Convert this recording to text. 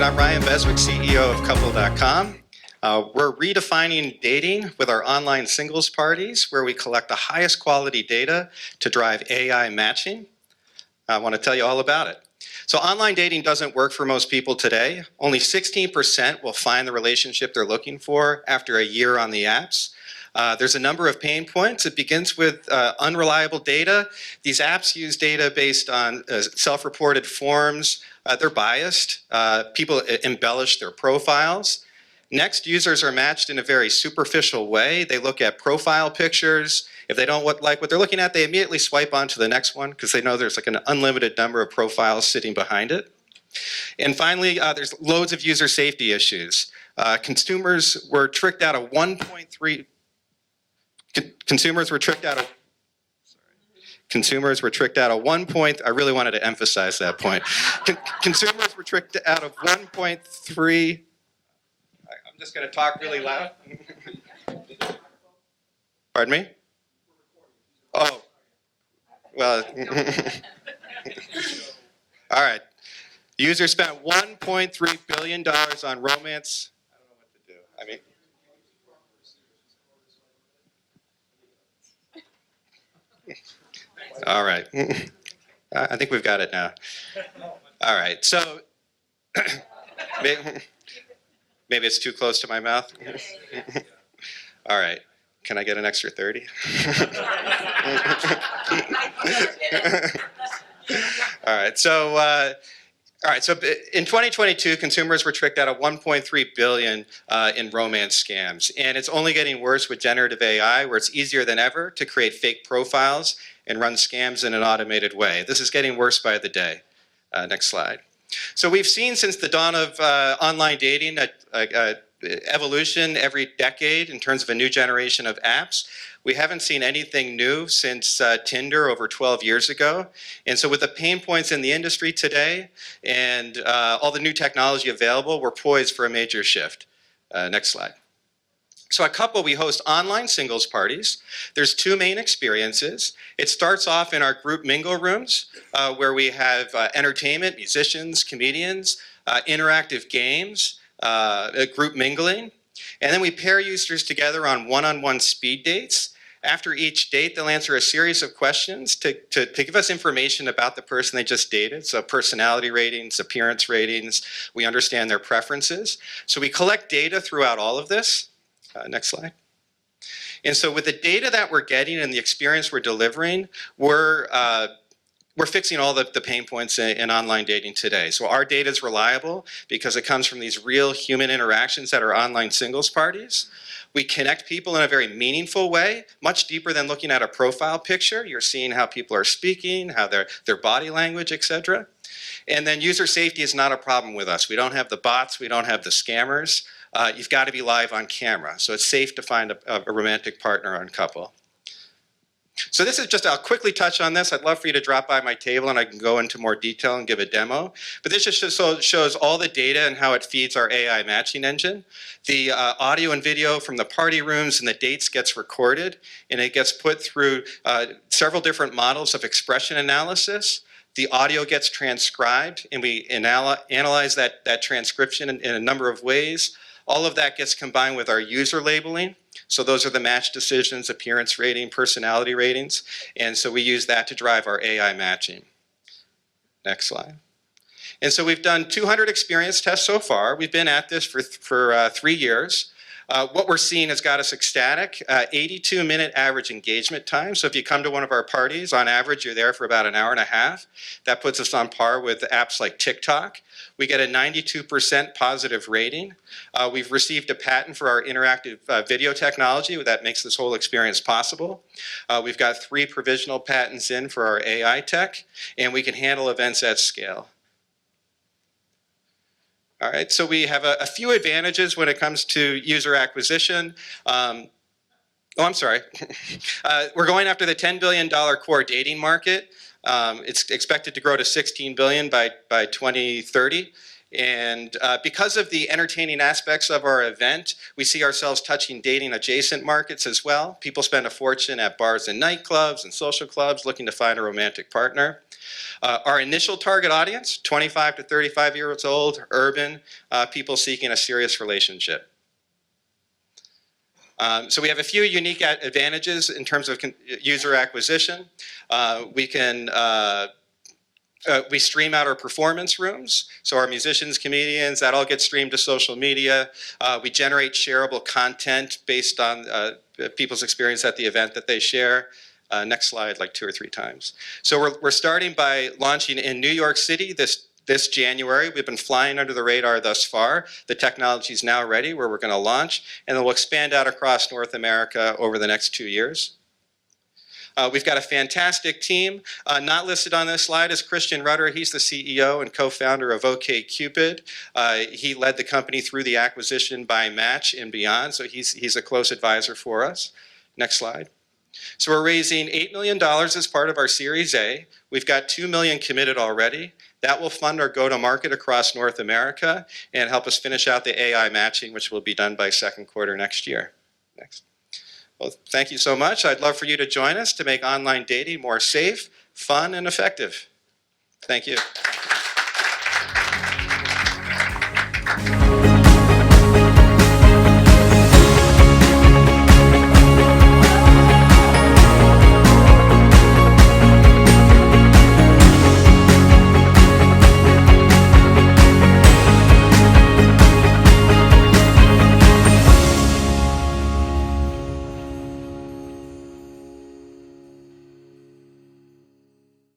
and I'm Ryan Beswick, CEO of Couple.com. We're redefining dating with our online singles parties, where we collect the highest quality data to drive AI matching. I want to tell you all about it. So online dating doesn't work for most people today. Only 16% will find the relationship they're looking for after a year on the apps. There's a number of pain points. It begins with unreliable data. These apps use data based on self-reported forms. They're biased. People embellish their profiles. Next, users are matched in a very superficial way. They look at profile pictures. If they don't like what they're looking at, they immediately swipe on to the next one because they know there's like an unlimited number of profiles sitting behind it. And finally, there's loads of user safety issues. Consumers were tricked out of 1.3. Consumers were tricked out of. Consumers were tricked out of 1 point. I really wanted to emphasize that point. Consumers were tricked out of 1.3. I'm just going to talk really loud. Pardon me? Oh, well. All right. Users spent $1.3 billion on romance. I don't know what to do. I mean. All right. I think we've got it now. All right. So maybe it's too close to my mouth. All right. Can I get an extra 30? All right. So in 2022, consumers were tricked out of $1.3 billion in romance scams. And it's only getting worse with generative AI, where it's easier than ever to create fake profiles and run scams in an automated way. This is getting worse by the day. Next slide. So we've seen since the dawn of online dating evolution every decade in terms of a new generation of apps. We haven't seen anything new since Tinder over 12 years ago. And so with the pain points in the industry today and all the new technology available, we're poised for a major shift. Next slide. So at Couple, we host online singles parties. There's two main experiences. It starts off in our group mingle rooms, where we have entertainment, musicians, comedians, interactive games, group mingling. And then we pair users together on one-on-one speed dates. After each date, they'll answer a series of questions to give us information about the person they just dated. So personality ratings, appearance ratings, we understand their preferences. So we collect data throughout all of this. Next slide. And so with the data that we're getting and the experience we're delivering, we're fixing all the pain points in online dating today. So our data is reliable because it comes from these real human interactions at our online singles parties. We connect people in a very meaningful way, much deeper than looking at a profile picture. You're seeing how people are speaking, how their body language, etc. And then user safety is not a problem with us. We don't have the bots, we don't have the scammers. You've got to be live on camera. So it's safe to find a romantic partner on Couple. So this is just, I'll quickly touch on this. I'd love for you to drop by my table and I can go into more detail and give a demo. But this just shows all the data and how it feeds our AI matching engine. The audio and video from the party rooms and the dates gets recorded, and it gets put through several different models of expression analysis. The audio gets transcribed, and we analyze that transcription in a number of ways. All of that gets combined with our user labeling. So those are the match decisions, appearance rating, personality ratings. And so we use that to drive our AI matching. Next slide. And so we've done 200 experience tests so far. We've been at this for 3 years. What we're seeing has got us ecstatic. 82-minute average engagement time. So if you come to one of our parties, on average, you're there for about an hour and a half. That puts us on par with apps like TikTok. We get a 92% positive rating. We've received a patent for our interactive video technology that makes this whole experience possible. We've got 3 provisional patents in for our AI tech, and we can handle events at scale. All right, so we have a few advantages when it comes to user acquisition. Oh, I'm sorry. We're going after the $10 billion core dating market. It's expected to grow to $16 billion by 2030. And because of the entertaining aspects of our event, we see ourselves touching dating adjacent markets as well. People spend a fortune at bars and nightclubs and social clubs looking to find a romantic partner. Our initial target audience, 25 to 35 years old, urban, people seeking a serious relationship. So we have a few unique advantages in terms of user acquisition. We stream out our performance rooms, so our musicians, comedians, that all gets streamed to social media. We generate shareable content based on people's experience at the event that they share. Next slide, like 2 or 3 times. So we're starting by launching in New York City this January. We've been flying under the radar thus far. The technology is now ready where we're going to launch, and then we'll expand out across North America over the next 2 years. We've got a fantastic team. Not listed on this slide is Christian Rudder. He's the CEO and co-founder of OkCupid. He led the company through the acquisition by Match and beyond, so he's a close advisor for us. Next slide. So we're raising $8 million as part of our Series A. We've got $2 million committed already. That will fund our go-to-market across North America and help us finish out the AI matching, which will be done by second quarter next year. Next. Well, thank you so much. I'd love for you to join us to make online dating more safe, fun, and effective. Thank you.